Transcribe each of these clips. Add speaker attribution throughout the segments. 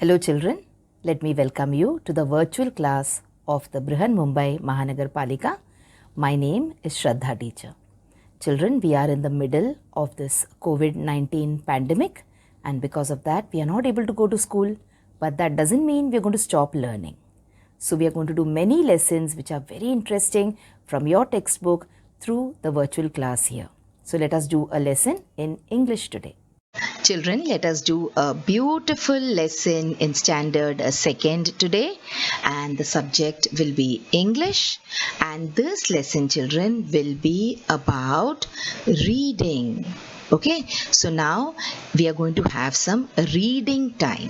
Speaker 1: Hello children, let me welcome you to the virtual class of the Brihan Mumbai Mahanagar Palika. My name is Shraddha teacher. Children, we are in the middle of this COVID-19 pandemic, and because of that we are not able to go to school, but that doesn't mean we are going to stop learning. So we are going to do many lessons which are very interesting from your textbook through the virtual class here. So let us do a lesson in English today. Children, let us do a beautiful lesson in standard second today, and the subject will be English, and this lesson, children, will be about reading. Okay, so now we are going to have some reading time.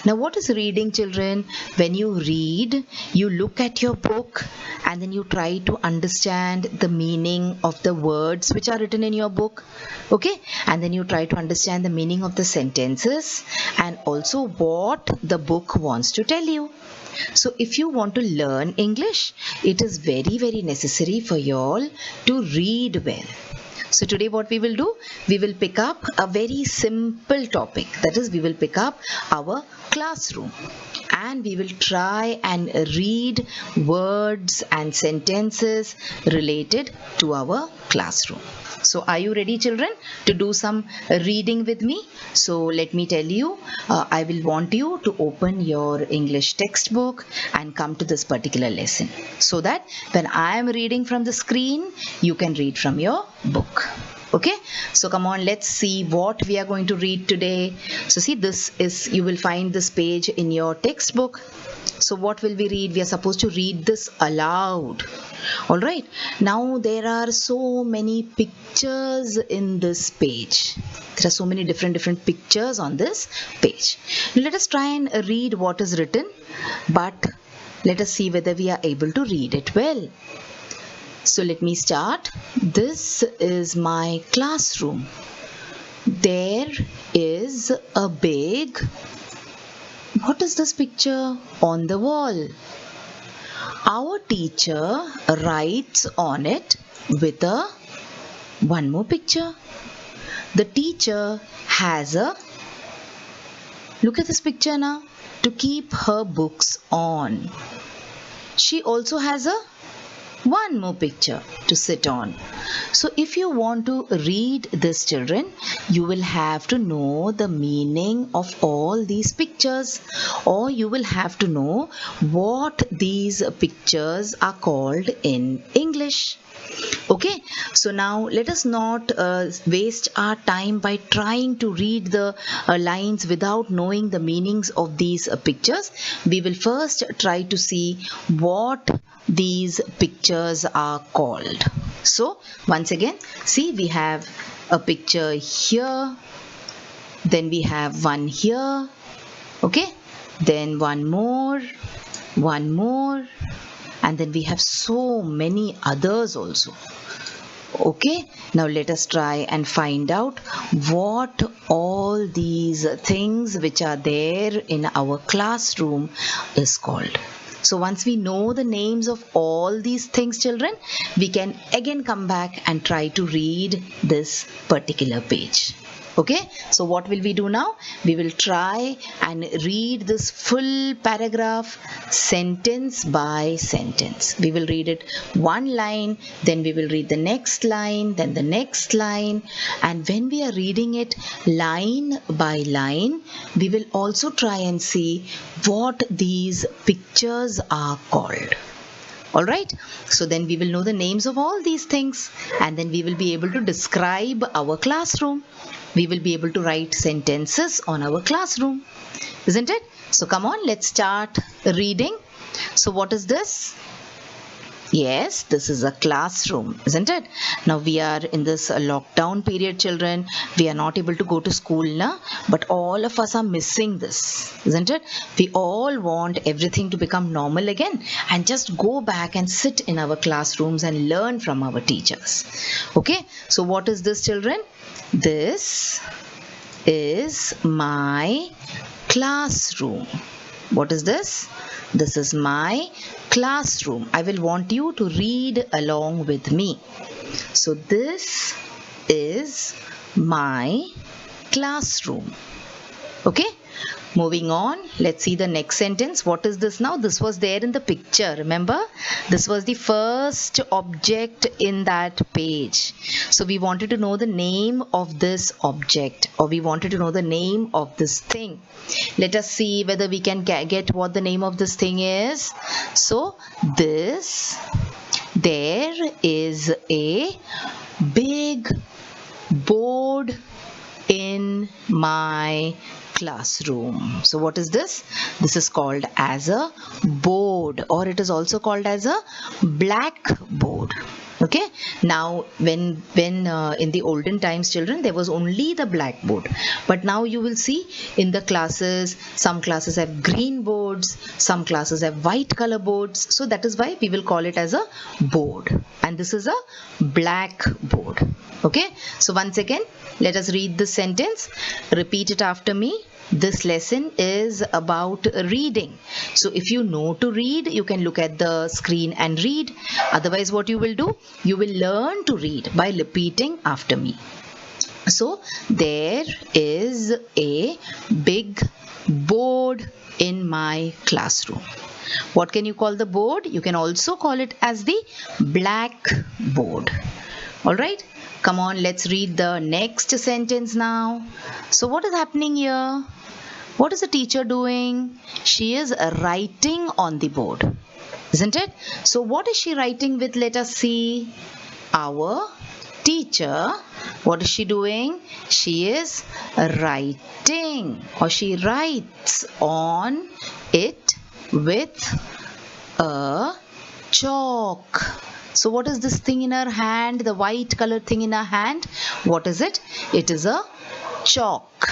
Speaker 1: Now what is reading, children? When you read, you look at your book and then you try to understand the meaning of the words which are written in your book. Okay, and then you try to understand the meaning of the sentences and also what the book wants to tell you. So if you want to learn English, it is very necessary for you all to read well. So today what we will do, we will pick up a very simple topic, that is we will pick up our classroom and we will try and read words and sentences related to our classroom. So are you ready, children, to do some reading with me? So let me tell you, I will want you to open your English textbook and come to this particular lesson so that when I am reading from the screen, you can read from your book. Okay, so come on, let's see what we are going to read today. So see, this is, you will find this page in your textbook. So what will we read? We are supposed to read this aloud. Alright, now there are so many pictures in this page. There are so many different pictures on this page. Now let us try and read what is written, but let us see whether we are able to read it well. So let me start. This is my classroom. There is a big, what is this picture on the wall? Our teacher writes on it with one more picture. The teacher has a, look at this picture now, to keep her books on. She also has a one more picture to sit on. So if you want to read this, children, you will have to know the meaning of all these pictures, or you will have to know what these pictures are called in English. Okay, so now let us not waste our time by trying to read the lines without knowing the meanings of these pictures. We will first try to see what these pictures are called. So once again, see, we have a picture here, then we have one here, okay, then one more, and then we have so many others also. Okay, now let us try and find out what all these things which are there in our classroom is called. So once we know the names of all these things, children, we can again come back and try to read this particular page. Okay, so what will we do now? We will try and read this full paragraph sentence by sentence. We will read it one line, then we will read the next line, then the next line, and when we are reading it line by line, we will also try and see what these pictures are called. Alright, so then we will know the names of all these things, and then we will be able to describe our classroom. We will be able to write sentences on our classroom, isn't it? So come on, let's start reading. So what is this? Yes, this is a classroom, isn't it? Now we are in this lockdown period, children. We are not able to go to school now, but all of us are missing this, isn't it? We all want everything to become normal again and just go back and sit in our classrooms and learn from our teachers. Okay, so what is this, children? This is my classroom. What is this? This is my classroom. I will want you to read along with me. So this is my classroom. Okay, Moving on, let's see the next sentence. What is this now? This was there in the picture, remember? This was the first object in that page. So we wanted to know the name of this object, or we wanted to know the name of this thing. Let us see whether we can get what the name of this thing is. So there is a big board in my classroom. So what is this? This is called as a board, or it is also called as a blackboard. Okay, now when in the olden times, children, there was only the blackboard, but now you will see in the classes, some classes have green boards, some classes have white color boards. So that is why we will call it as a board, and this is a blackboard. Okay, so once again, let us read this sentence. Repeat it after me. This lesson is about reading. So if you know to read, you can look at the screen and read. Otherwise, what you will do? You will learn to read by repeating after me. So there is a big board in my classroom. What can you call the board? You can also call it as the blackboard. All right. Come on, let's read the next sentence now. So what is happening here? What is the teacher doing? She is writing on the board, isn't it? So what is she writing with? Let us see. Our teacher, what is she doing? She is writing, or she writes on it with a chalk. So what is this thing in her hand? The white color thing in her hand. What is it? It is a chalk.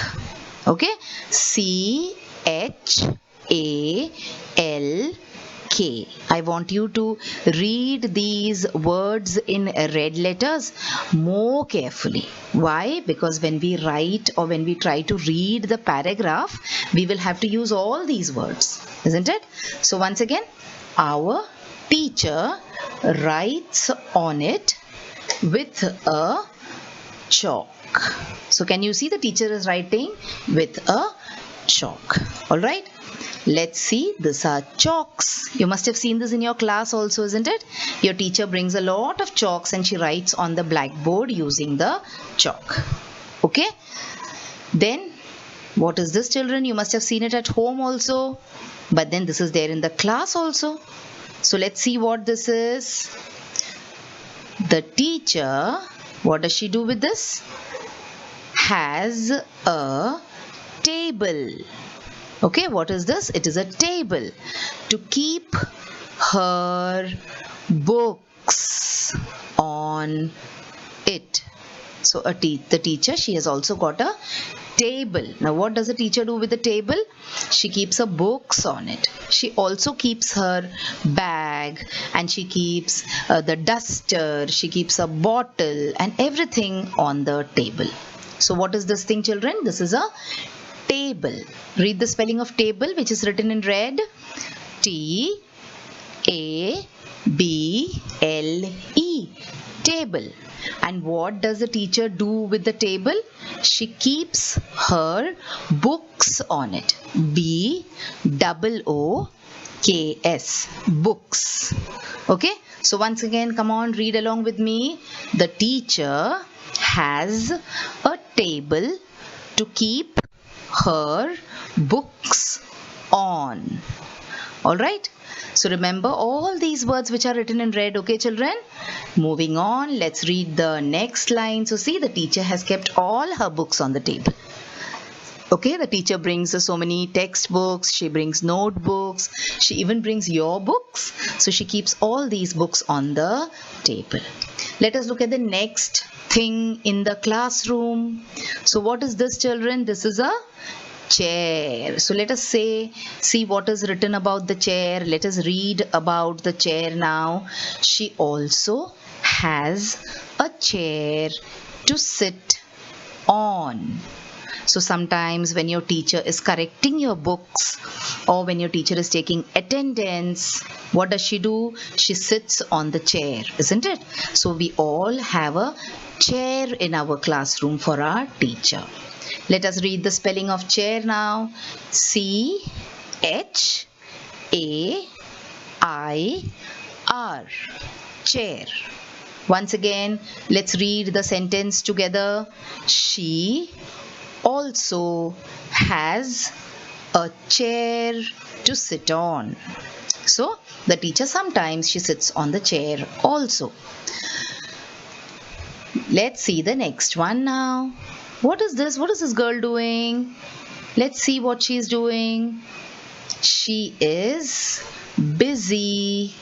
Speaker 1: Okay. C-H-A-L-K. I want you to read these words in red letters more carefully. Why? Because when we write or when we try to read the paragraph, we will have to use all these words, isn't it? So once again, our teacher writes on it with a chalk. So can you see the teacher is writing with a chalk? All right. Let's see. These are chalks. You must have seen this in your class also, isn't it? Your teacher brings a lot of chalks and she writes on the blackboard using the chalk. Okay. Then what is this, children? You must have seen it at home also. But then this is there in the class also. So let's see what this is. The teacher, what does she do with this? Has a table. Okay, what is this? It is a table to keep her books on it. So the teacher, she has also got a table. Now what does a teacher do with the table? She keeps her books on it. She also keeps her bag, and she keeps the duster, she keeps a bottle and everything on the table. So what is this thing, children? This is a table. Read the spelling of table, which is written in red. T-A-B-L-E. Table. And what does the teacher do with the table? She keeps her books on it. B-O-O-K-S. Books. Okay. So once again, come on, read along with me. The teacher has a table to keep her books on. All right. So remember all these words which are written in red. Okay, children. Moving on, let's read the next line. So see, the teacher has kept all her books on the table. Okay, the teacher brings so many textbooks, she brings notebooks, she even brings your books. So she keeps all these books on the table. Let us look at the next thing in the classroom. So what is this, children? This is a chair. So let us see what is written about the chair. Let us read about the chair now. She also has a chair to sit on. So sometimes when your teacher is correcting your books, or when your teacher is taking attendance, what does she do? She sits on the chair, isn't it? So we all have a chair in our classroom for our teacher.
Speaker 2: Let us read the spelling of chair now. C-H-A-I-R. Chair. Once again, let's read the sentence together. She also has a chair to sit on. So, the teacher sometimes she sits on the chair also. Let's see the next one now. What is this? What is this girl doing? Let's see what she is doing. She is busy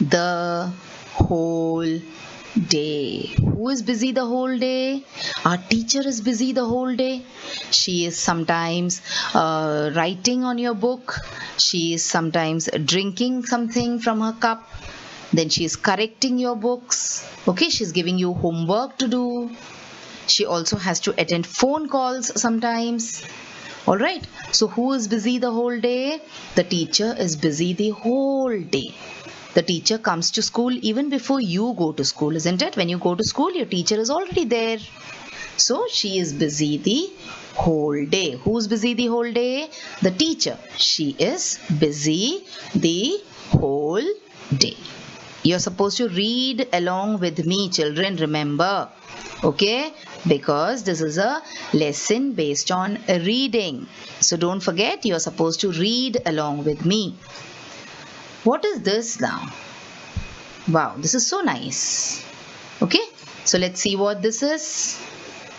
Speaker 2: the whole day. Who is busy the whole day? Our teacher is busy the whole day. She is sometimes writing on your book. She is sometimes drinking something from her cup. Then she is correcting your books. Okay, she is giving you homework to do. She also has to attend phone calls sometimes. Alright, so who is busy the whole day? The teacher is busy the whole day. The teacher comes to school even before you go to school, isn't it? When you go to school, your teacher is already there. So she is busy the whole day. Who's busy the whole day? The teacher. She is busy the whole day. You're supposed to read along with me, children, remember. Okay, because this is a lesson based on reading. So don't forget, you're supposed to read along with me. What is this now? Wow, this is so nice. Okay, so let's see what this is.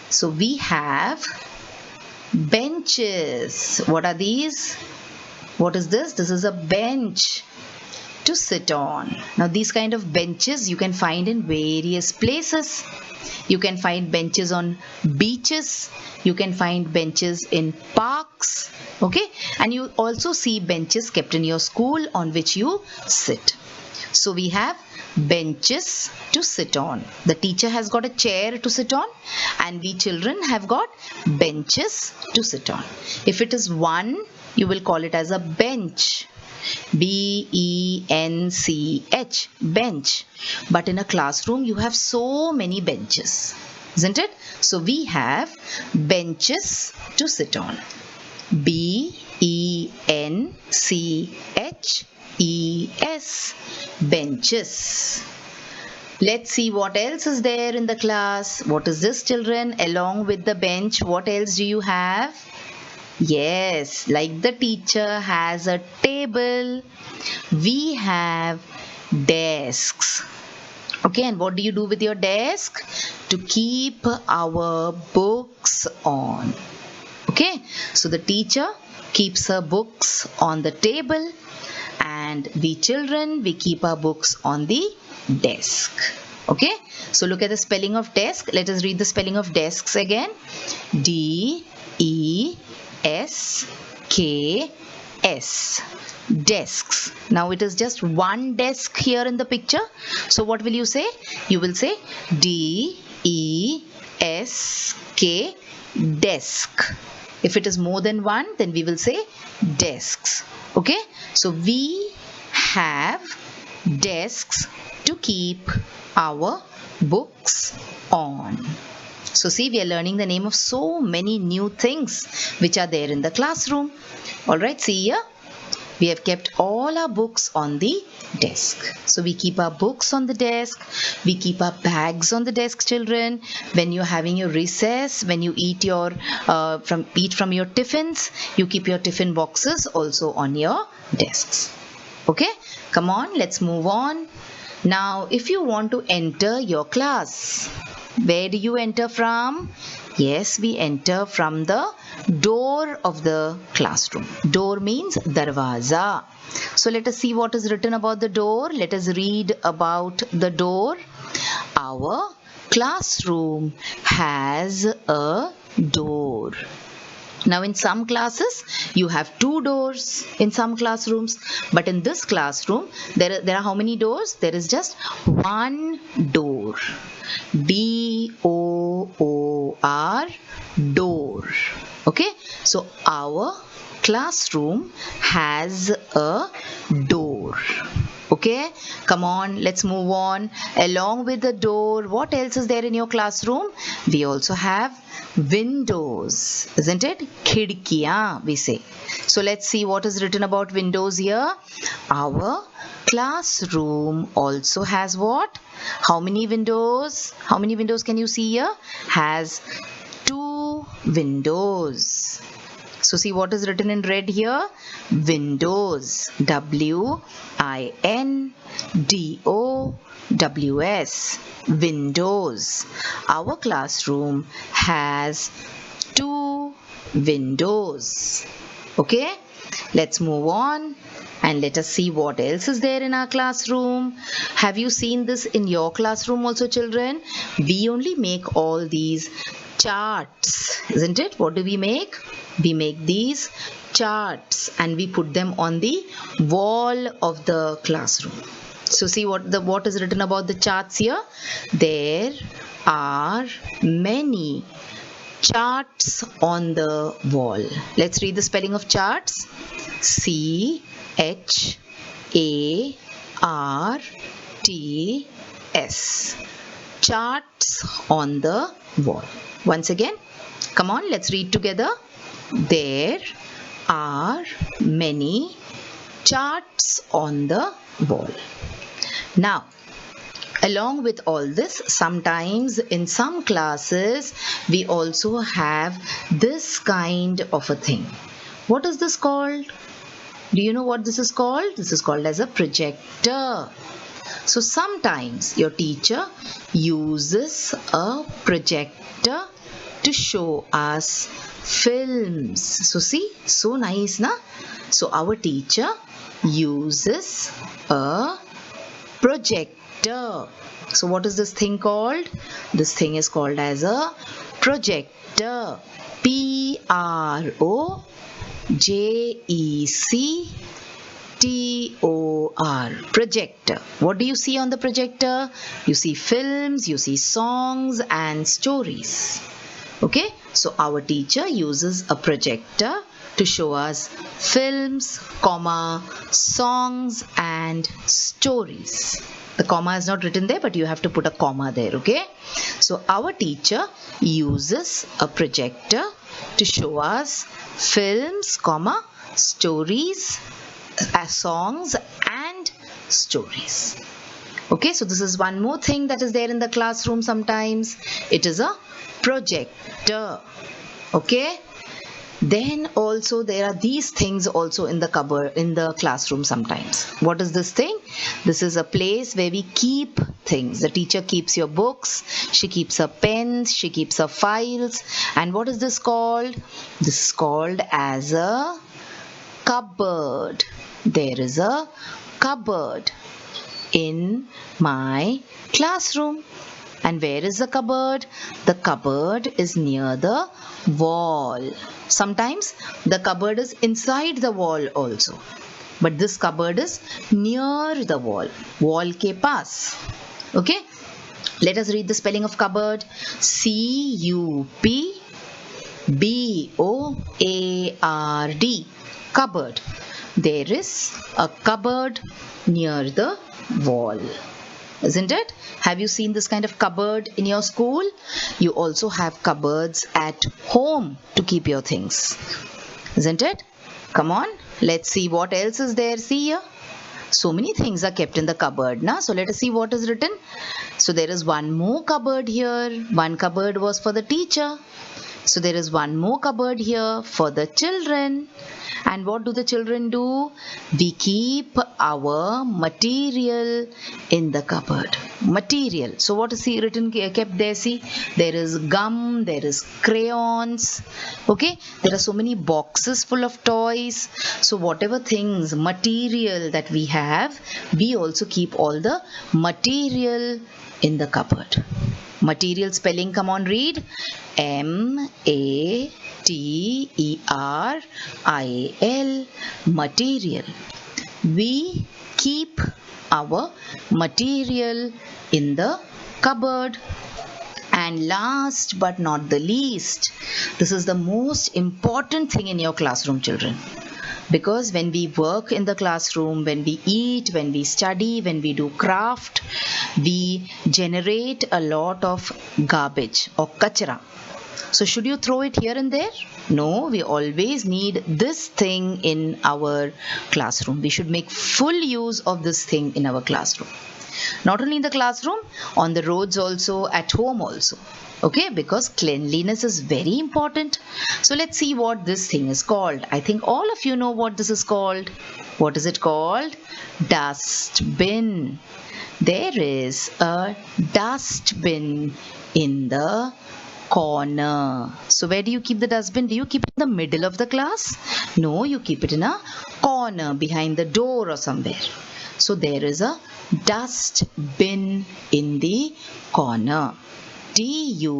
Speaker 2: So we have benches. What are these? What is this? This is a bench to sit on. Now these kind of benches you can find in various places. You can find benches on beaches. You can find benches in parks. Okay, and you also see benches kept in your school on which you sit. So we have benches to sit on. The teacher has got a chair to sit on, and we children have got benches to sit on. If it is one, you will call it as a bench. B-E-N-C-H, bench. But in a classroom, you have so many benches, isn't it? So we have benches to sit on. B-E-N-C-H-E-S, benches. Let's see what else is there in the class. What is this, children? Along with the bench, what else do you have? Yes, like the teacher has a table, we have desks. Okay, and what do you do with your desk? To keep our books on. Okay, so the teacher keeps her books on the table, and we children, we keep our books on the desk. Okay, so look at the spelling of desk. Let us read the spelling of desks again. D-E-S-K-S, desks. Now it is just one desk here in the picture. So what will you say? You will say D-E-S-K, desk. If it is more than one, then we will say desks. Okay, so we have desks to keep our books on. So see, we are learning the name of so many new things which are there in the classroom. Alright, see here. We have kept all our books on the desk. So we keep our books on the desk. We keep our bags on the desk, children. When you're having your recess, when you eat your from your tiffins, you keep your tiffin boxes also on your desks. Okay, come on, let's move on. Now, if you want to enter your class, where do you enter from? Yes, we enter from the door of the classroom. Door means darwaza. So let us see what is written about the door. Let us read about the door. Our classroom has a door. Now in some classes you have two doors in some classrooms, but in this classroom there are how many doors? There is just one door. D-O-O-R, door. Okay, so our classroom has a door. Okay, come on, let's move on. Along with the door, what else is there in your classroom? We also have windows, isn't it? Khidkiyan, we say. So let's see what is written about windows here. Our classroom also has what? How many windows? How many windows can you see here? Has 2 windows. So see what is written in red here? Windows. W-I-N-D-O-W-S. Windows. Our classroom has 2 windows. Okay? Let's move on and let us see what else is there in our classroom. Have you seen this in your classroom also, children? We only make all these charts, isn't it? What do we make? We make these charts and we put them on the wall of the classroom. So see what is written about the charts here. There are many charts on the wall. Let's read the spelling of charts. C-H-A-R-T-S. Charts on the wall. Once again, come on, let's read together. There are many charts on the wall. Now, along with all this, sometimes in some classes, we also have this kind of a thing. What is this called? Do you know what this is called? This is called as a projector. So sometimes your teacher uses a projector to show us films. So see, so nice, na? So our teacher uses a projector. So what is this thing called? This thing is called as a projector. P-R-O-J-E-C-T-O-R. Projector. What do you see on the projector? You see films, you see songs and stories. Okay, so our teacher uses a projector to show us films, comma, songs and stories. The comma is not written there, but you have to put a comma there, okay? So our teacher uses a projector to show us films, comma, stories, songs and stories. Okay, so this is one more thing that is there in the classroom sometimes. It is a projector. Okay, then also there are these things also in the cupboard in the classroom sometimes. What is this thing? This is a place where we keep things. The teacher keeps your books, she keeps her pens, she keeps her files. And what is this called? This is called as a cupboard. There is a cupboard in my classroom. And where is the cupboard? The cupboard is near the wall. Sometimes the cupboard is inside the wall also. But this cupboard is near the wall. Wall ke paas. Okay? Let us read the spelling of cupboard. C-U-P-B-O-A-R-D. Cupboard. There is a cupboard near the wall. Isn't it? Have you seen this kind of cupboard in your school? You also have cupboards at home to keep your things. Isn't it? Come on, let's see what else is there. See here. So many things are kept in the cupboard, na? So let us see what is written. So there is one more cupboard here. One cupboard was for the teacher. So there is one more cupboard here for the children. And what do the children do? We keep our material in the cupboard. Material. So what is written kept there? See, there is gum, there is crayons. Okay, there are so many boxes full of toys. So whatever things, material that we have, we also keep all the material in the cupboard. Material spelling, come on, read. M-A-T-E-R-I-L. Material. We keep our material in the cupboard. And last but not the least, this is the most important thing in your classroom, children. Because when we work in the classroom, when we eat, when we study, when we do craft, we generate a lot of garbage or kachra. So should you throw it here and there? No, we always need this thing in our classroom. We should make full use of this thing in our classroom. Not only in the classroom, on the roads also, at home also. Okay, because cleanliness is very important. So let's see what this thing is called. I think all of you know what this is called. What is it called? Dustbin. There is a dustbin in the corner. So where do you keep the dustbin? Do you keep it in the middle of the class? No, you keep it in a corner behind the door or somewhere. So there is a dustbin in the corner. D-U-S-T-B-I-N.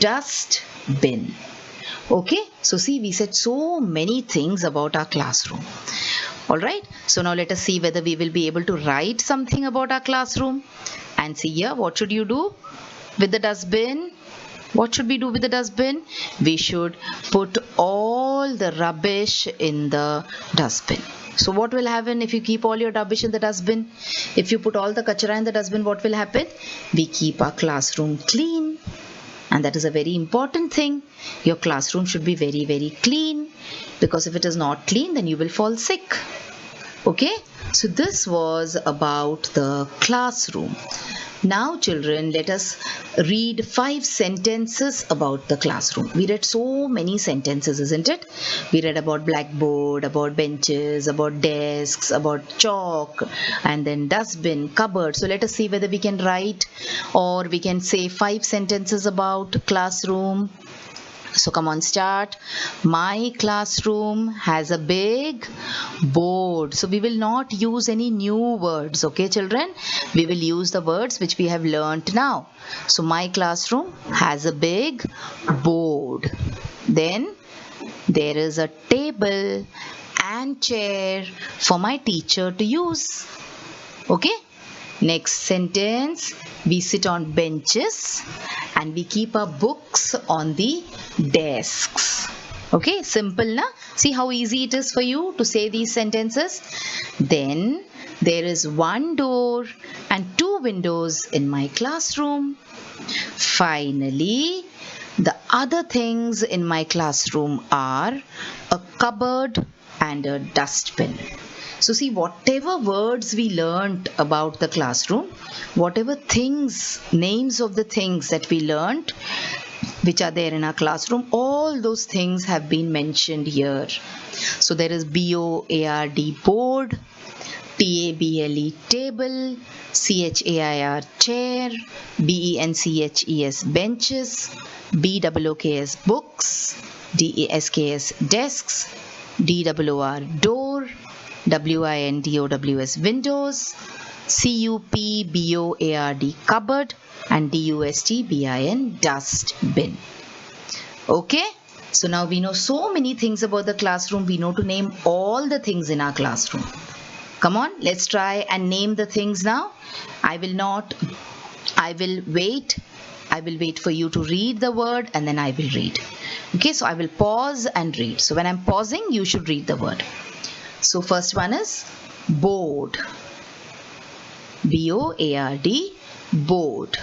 Speaker 2: Dustbin. Okay, so see, we said so many things about our classroom. Alright, so now let us see whether we will be able to write something about our classroom. And see here, what should you do with the dustbin? What should we do with the dustbin? We should put all the rubbish in the dustbin. So what will happen if you keep all your rubbish in the dustbin? If you put all the kachra in the dustbin, what will happen? We keep our classroom clean. And that is a very important thing. Your classroom should be very, very clean. Because if it is not clean, then you will fall sick. Okay? So this was about the classroom. Now children, let us read 5 sentences about the classroom. We read so many sentences, isn't it? We read about blackboard, about benches, about desks, about chalk, and then dustbin, cupboard. So let us see whether we can write or we can say 5 sentences about classroom. So come on, start. My classroom has a big board. So we will not use any new words, okay children? We will use the words which we have learnt now. So my classroom has a big board. Then there is a table and chair for my teacher to use. Okay? Next sentence, we sit on benches and we keep our books on the desks. Okay, simple na? See how easy it is for you to say these sentences. Then there is one door and 2 windows in my classroom. Finally, the other things in my classroom are a cupboard and a dustbin. So see, whatever words we learnt about the classroom, whatever things, names of the things that we learnt, which are there in our classroom, all those things have been mentioned here. So there is B-O-A-R-D, board, T-A-B-L-E, table, C-H-A-I-R, chair, B-E-N-C-H-E-S, benches, B-O-O-K-S, books, D-E-S-K-S, desks, D-O-O-R, door, W-I-N-D-O-W-S, windows, C-U-P-B-O-A-R-D, cupboard, and D-U-S-T-B-I-N, dustbin. Okay, so now we know so many things about the classroom. We know to name all the things in our classroom. Come on, let's try and name the things now. I will wait for you to read the word and then I will read. Okay, so I will pause and read. So when I'm pausing, you should read the word. So first one is board. B-O-A-R-D, board.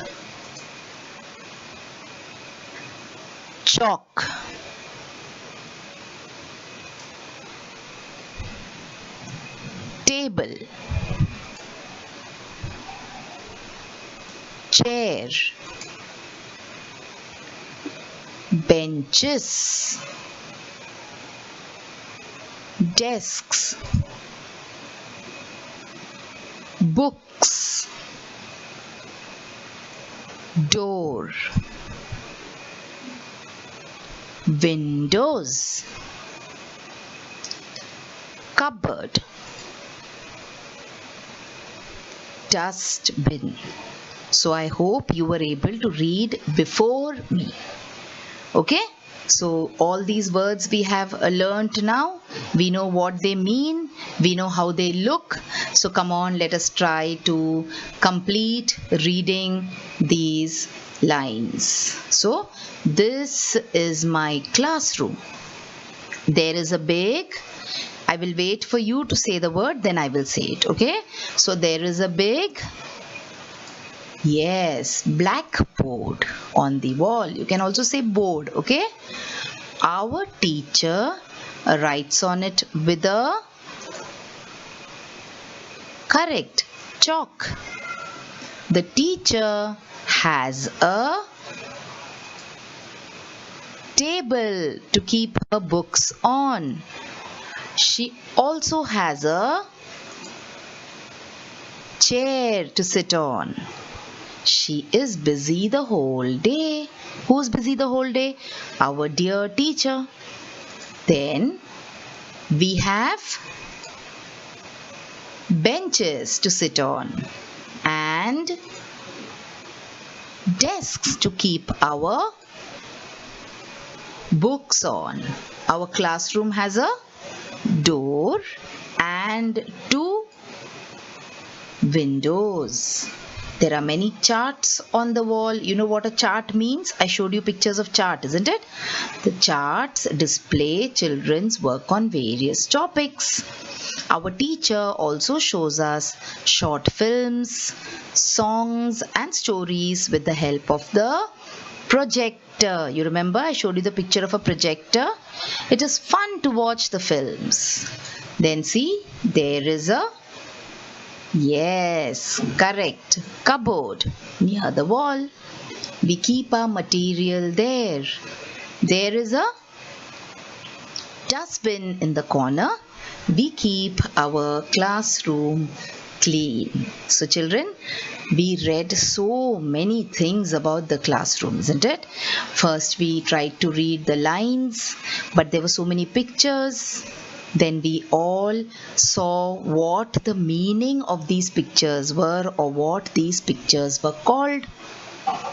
Speaker 2: Chalk. Table. Chair. Benches. Desks, books, door, windows, cupboard, dustbin. So I hope you were able to read before me. Okay? So all these words we have learnt now. We know what they mean. We know how they look. So come on, let us try to complete reading these lines. So this is my classroom. There is a big, I will wait for you to say the word, then I will say it, okay? So there is a big, yes, blackboard on the wall. You can also say board, okay? Our teacher writes on it with a correct chalk. The teacher has a table to keep her books on. She also has a chair to sit on. She is busy the whole day. Who's busy the whole day? Our dear teacher. Then we have benches to sit on and desks to keep our books on. Our classroom has a door and 2 windows. There are many charts on the wall. You know what a chart means? I showed you pictures of chart, isn't it? The charts display children's work on various topics. Our teacher also shows us short films, songs and stories with the help of the projector. You remember I showed you the picture of a projector? It is fun to watch the films. Then see, there is a, yes, correct, cupboard near the wall. We keep our material there. There is a dustbin in the corner. We keep our classroom clean. So children, we read so many things about the classroom, isn't it? First we tried to read the lines, but there were so many pictures. Then we all saw what the meaning of these pictures were or what these pictures were called.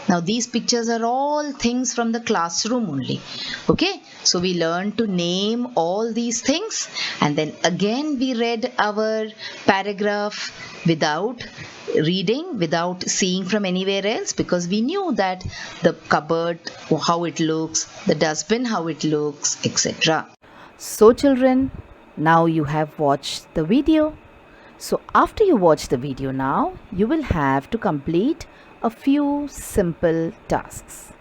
Speaker 2: Now these pictures are all things from the classroom only. Okay, so we learned to name all these things, and then again we read our paragraph without reading, without seeing from anywhere else, because we knew that the cupboard, how it looks, the dustbin, how it looks, etc.
Speaker 1: So children, now you have watched the video. So after you watch the video now, you will have to complete a few simple tasks.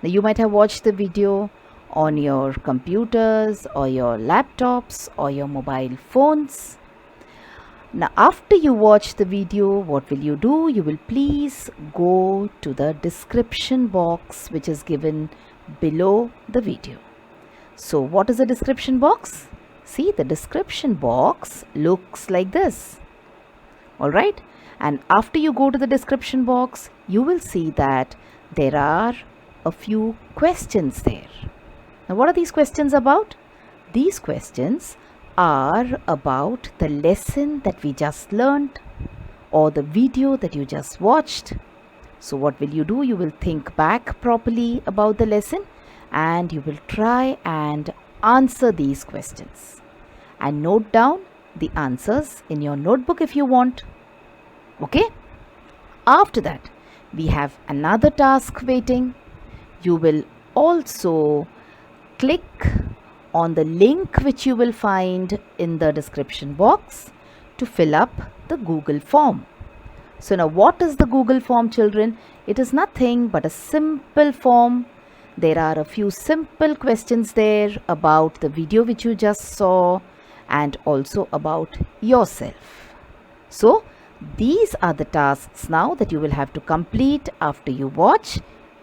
Speaker 1: Now you might have watched the video on your computers or your laptops or your mobile phones. Now after you watch the video, what will you do? You will please go to the description box which is given below the video. So what is the description box? See, the description box looks like this. Alright, and after you go to the description box, you will see that there are a few questions there. Now what are these questions about? These questions are about the lesson that we just learned or the video that you just watched. So what will you do? You will think back properly about the lesson and you will try and answer these questions and note down the answers in your notebook if you want. Okay? After that, we have another task waiting. You will also click on the link which you will find in the description box to fill up the Google form. So now what is the Google form, children? It is nothing but a simple form. There are a few simple questions there about the video which you just saw and also about yourself. So these are the tasks now that you will have to complete after you watch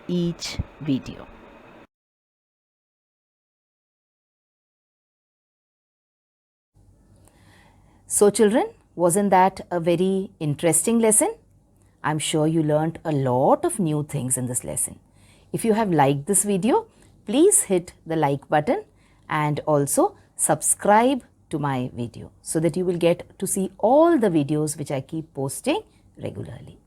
Speaker 1: each video. So children, wasn't that a very interesting lesson? I'm sure you learned a lot of new things in this lesson. If you have liked this video, please hit the like button and also subscribe to my video so that you will get to see all the videos which I keep posting regularly.